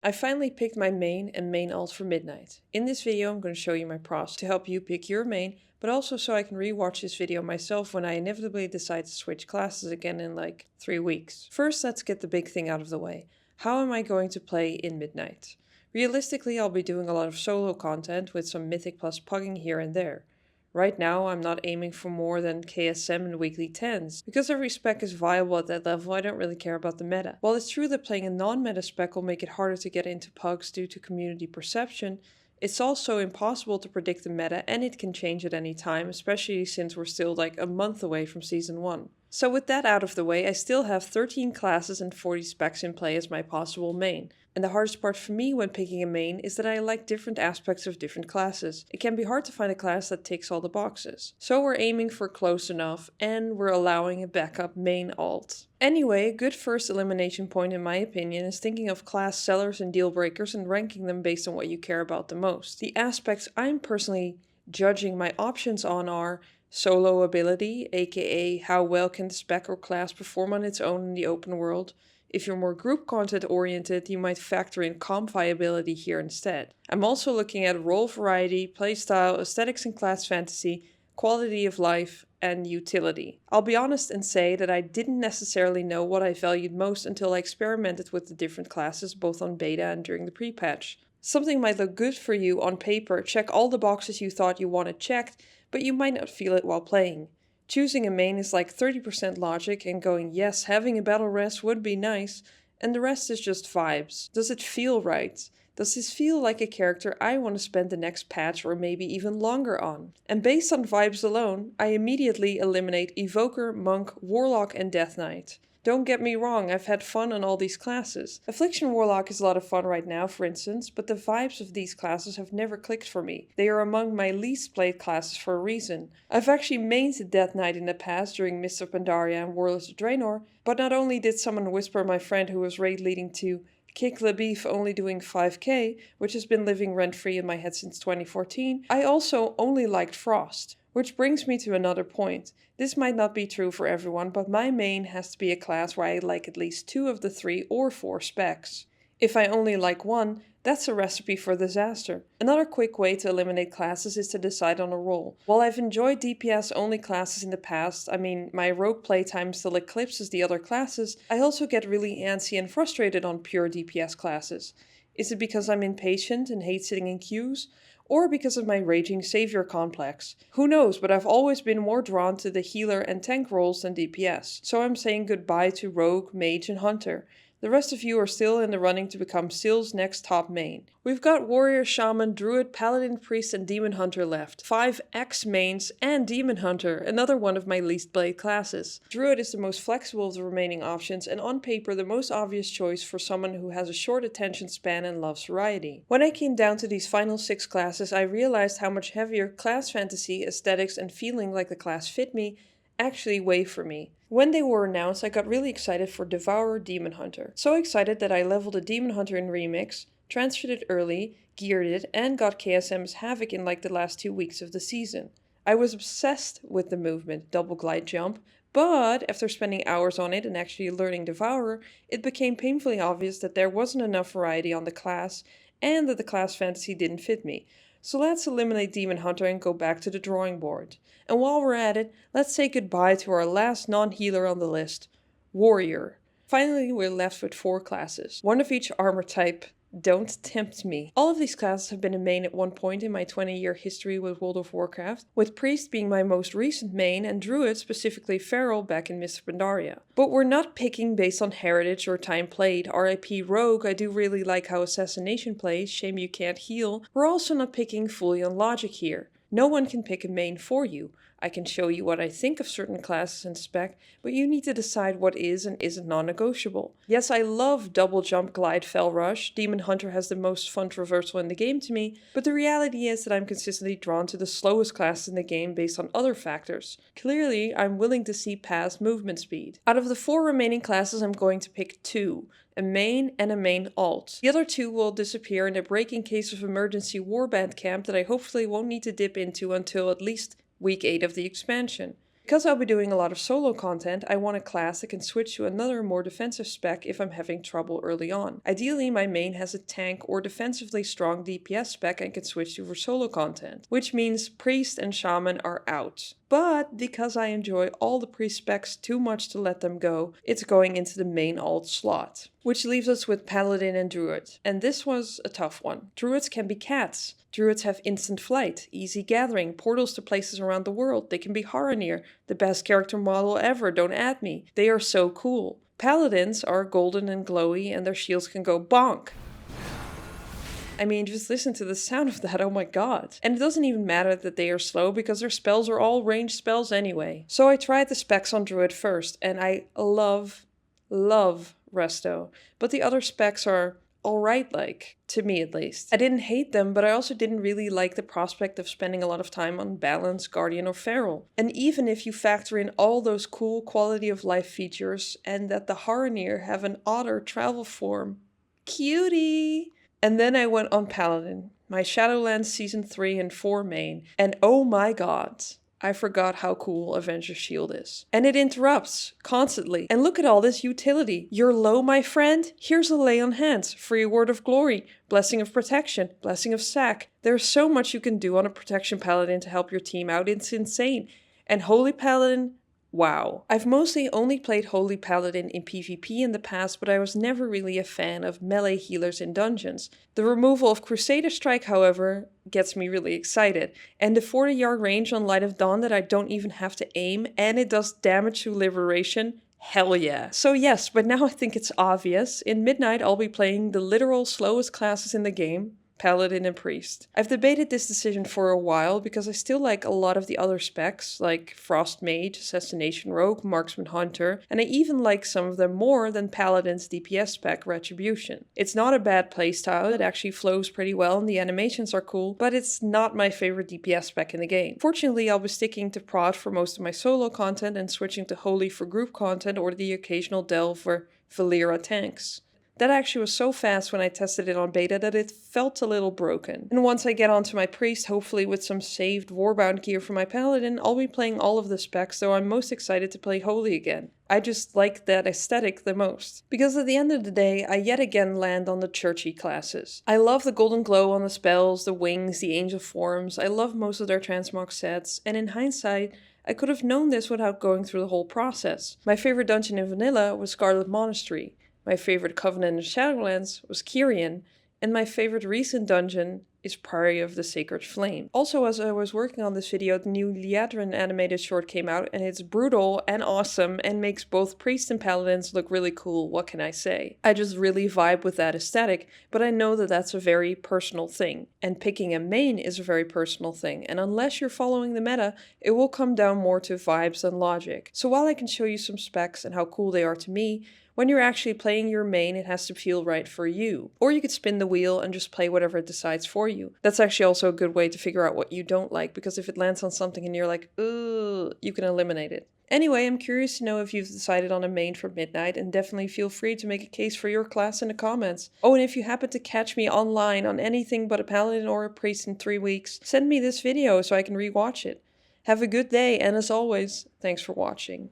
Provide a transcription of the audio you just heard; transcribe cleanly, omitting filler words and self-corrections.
I finally picked my main and main alt for Midnight. In this video I'm going to show you my process to help you pick your main, but also so I can rewatch this video myself when I inevitably decide to switch classes again in like 3 weeks. First, let's get the big thing out of the way. How am I going to play in Midnight? Realistically, I'll be doing a lot of solo content with some Mythic plus pugging here and there. Right now, I'm not aiming for more than KSM and weekly 10s. Because every spec is viable at that level, I don't really care about the meta. While it's true that playing a non-meta spec will make it harder to get into pugs due to community perception, it's also impossible to predict the meta and it can change at any time, especially since we're still like a month away from Season 1. So with that out of the way, I still have 13 classes and 40 specs in play as my possible main. And the hardest part for me when picking a main is that I like different aspects of different classes. It can be hard to find a class that ticks all the boxes. So we're aiming for close enough and we're allowing a backup main alt. Anyway, a good first elimination point in my opinion is thinking of class sellers and deal breakers and ranking them based on what you care about the most. The aspects I'm personally judging my options on are solo ability, aka how well can the spec or class perform on its own in the open world. If you're more group content oriented, you might factor in comp viability here instead. I'm also looking at role variety, playstyle, aesthetics and class fantasy, quality of life, and utility. I'll be honest and say that I didn't necessarily know what I valued most until I experimented with the different classes both on beta and during the pre-patch. Something might look good for you on paper, check all the boxes you thought you wanted checked, but you might not feel it while playing. Choosing a main is like 30% logic and going yes, having a battle rest would be nice, and the rest is just vibes. Does it feel right? Does this feel like a character I want to spend the next patch or maybe even longer on? And based on vibes alone, I immediately eliminate Evoker, Monk, Warlock and Death Knight. Don't get me wrong, I've had fun on all these classes. Affliction Warlock is a lot of fun right now, for instance, but the vibes of these classes have never clicked for me. They are among my least played classes for a reason. I've actually mained Death Knight in the past during Mists of Pandaria and Warlords of Draenor, but not only did someone whisper my friend who was raid leading to Kick the Beef only doing 5k, which has been living rent-free in my head since 2014, I also only liked Frost. Which brings me to another point. This might not be true for everyone, but my main has to be a class where I like at least 2 of the 3 or 4 specs. If I only like one, that's a recipe for disaster. Another quick way to eliminate classes is to decide on a role. While I've enjoyed DPS only classes in the past, I mean my rogue playtime still eclipses the other classes, I also get really antsy and frustrated on pure DPS classes. Is it because I'm impatient and hate sitting in queues? Or because of my raging savior complex. Who knows, but I've always been more drawn to the healer and tank roles than DPS. So I'm saying goodbye to rogue, mage and hunter. The rest of you are still in the running to become Sill's next top main. We've got warrior, shaman, druid, paladin, priest and demon hunter left. 5 X-mains and demon hunter, another one of my least played classes. Druid is the most flexible of the remaining options and on paper the most obvious choice for someone who has a short attention span and loves variety. When I came down to these final 6 classes, I realized how much heavier class fantasy, aesthetics and feeling like the class fit me actually weigh for me. When they were announced, I got really excited for Devourer Demon Hunter. So excited that I leveled a Demon Hunter in Remix, transferred it early, geared it, and got KSM's Havoc in like the last 2 weeks of the season. I was obsessed with the movement, double glide jump, but after spending hours on it and actually learning Devourer, it became painfully obvious that there wasn't enough variety on the class and that the class fantasy didn't fit me. So let's eliminate Demon Hunter and go back to the drawing board. And while we're at it, let's say goodbye to our last non-healer on the list, Warrior. Finally, we're left with 4 classes, one of each armor type. Don't tempt me. All of these classes have been a main at one point in my 20-year history with World of Warcraft, with Priest being my most recent main and Druid, specifically Feral, back in Mists of Pandaria. But we're not picking based on heritage or time played. RIP Rogue, I do really like how Assassination plays, shame you can't heal. We're also not picking fully on logic here. No one can pick a main for you. I can show you what I think of certain classes and spec, but you need to decide what is and isn't non-negotiable. Yes, I love double jump, glide, fell rush. Demon Hunter has the most fun traversal in the game to me, but the reality is that I'm consistently drawn to the slowest classes in the game based on other factors. Clearly, I'm willing to see past movement speed. Out of the 4 remaining classes, I'm going to pick 2. A main and a main alt. The other 2 will disappear in a break in case of emergency warband camp that I hopefully won't need to dip into until at least week 8 of the expansion. Because I'll be doing a lot of solo content, I want a class that can switch to another more defensive spec if I'm having trouble early on. Ideally, my main has a tank or defensively strong DPS spec I can switch to for solo content, which means priest and shaman are out. But because I enjoy all the priest specs too much to let them go, it's going into the main alt slot. Which leaves us with Paladin and Druid. And this was a tough one. Druids can be cats. Druids have instant flight, easy gathering, portals to places around the world. They can be Haranir, the best character model ever, don't add me. They are so cool. Paladins are golden and glowy and their shields can go bonk. I mean, just listen to the sound of that, oh my god. And it doesn't even matter that they are slow because their spells are all ranged spells anyway. So I tried the specs on Druid first and I love Resto. But the other specs are alright, like, to me at least. I didn't hate them, but I also didn't really like the prospect of spending a lot of time on Balance, Guardian or Feral. And even if you factor in all those cool quality of life features and that the Haranir have an otter travel form, cutie! And then I went on Paladin, my Shadowlands Season 3 and 4 main, and oh my god, I forgot how cool Avenger's Shield is. And it interrupts, constantly. And look at all this utility. You're low, my friend? Here's a lay on hands, free word of glory, blessing of protection, blessing of sack. There's so much you can do on a protection paladin to help your team out, it's insane. And Holy Paladin, wow. I've mostly only played Holy Paladin in PvP in the past, but I was never really a fan of melee healers in dungeons. The removal of Crusader Strike, however, gets me really excited. And the 40-yard range on Light of Dawn that I don't even have to aim, and it does damage to Liberation, hell yeah. So yes, but now I think it's obvious. In Midnight I'll be playing the literal slowest classes in the game, Paladin and Priest. I've debated this decision for a while because I still like a lot of the other specs, like Frost Mage, Assassination Rogue, Marksman Hunter, and I even like some of them more than Paladin's DPS spec, Retribution. It's not a bad playstyle, it actually flows pretty well and the animations are cool, but it's not my favorite DPS spec in the game. Fortunately, I'll be sticking to Prod for most of my solo content and switching to Holy for group content or the occasional delve for Valera tanks. That actually was so fast when I tested it on beta that it felt a little broken. And once I get onto my priest, hopefully with some saved warbound gear for my paladin, I'll be playing all of the specs, though I'm most excited to play Holy again. I just like that aesthetic the most. Because at the end of the day, I yet again land on the churchy classes. I love the golden glow on the spells, the wings, the angel forms, I love most of their transmog sets, and in hindsight, I could have known this without going through the whole process. My favorite dungeon in vanilla was Scarlet Monastery. My favorite Covenant in Shadowlands was Kyrian, and my favorite recent dungeon is Priory of the Sacred Flame. Also, as I was working on this video, the new Liadrin animated short came out, and it's brutal and awesome and makes both priests and paladins look really cool, what can I say? I just really vibe with that aesthetic, but I know that that's a very personal thing, and picking a main is a very personal thing, and unless you're following the meta, it will come down more to vibes than logic. So while I can show you some specs and how cool they are to me, when you're actually playing your main, it has to feel right for you. Or you could spin the wheel and just play whatever it decides for you. That's actually also a good way to figure out what you don't like, because if it lands on something and you're like, ugh, you can eliminate it. Anyway, I'm curious to know if you've decided on a main for Midnight, and definitely feel free to make a case for your class in the comments. Oh, and if you happen to catch me online on anything but a paladin or a priest in 3 weeks, send me this video so I can rewatch it. Have a good day, and as always, thanks for watching.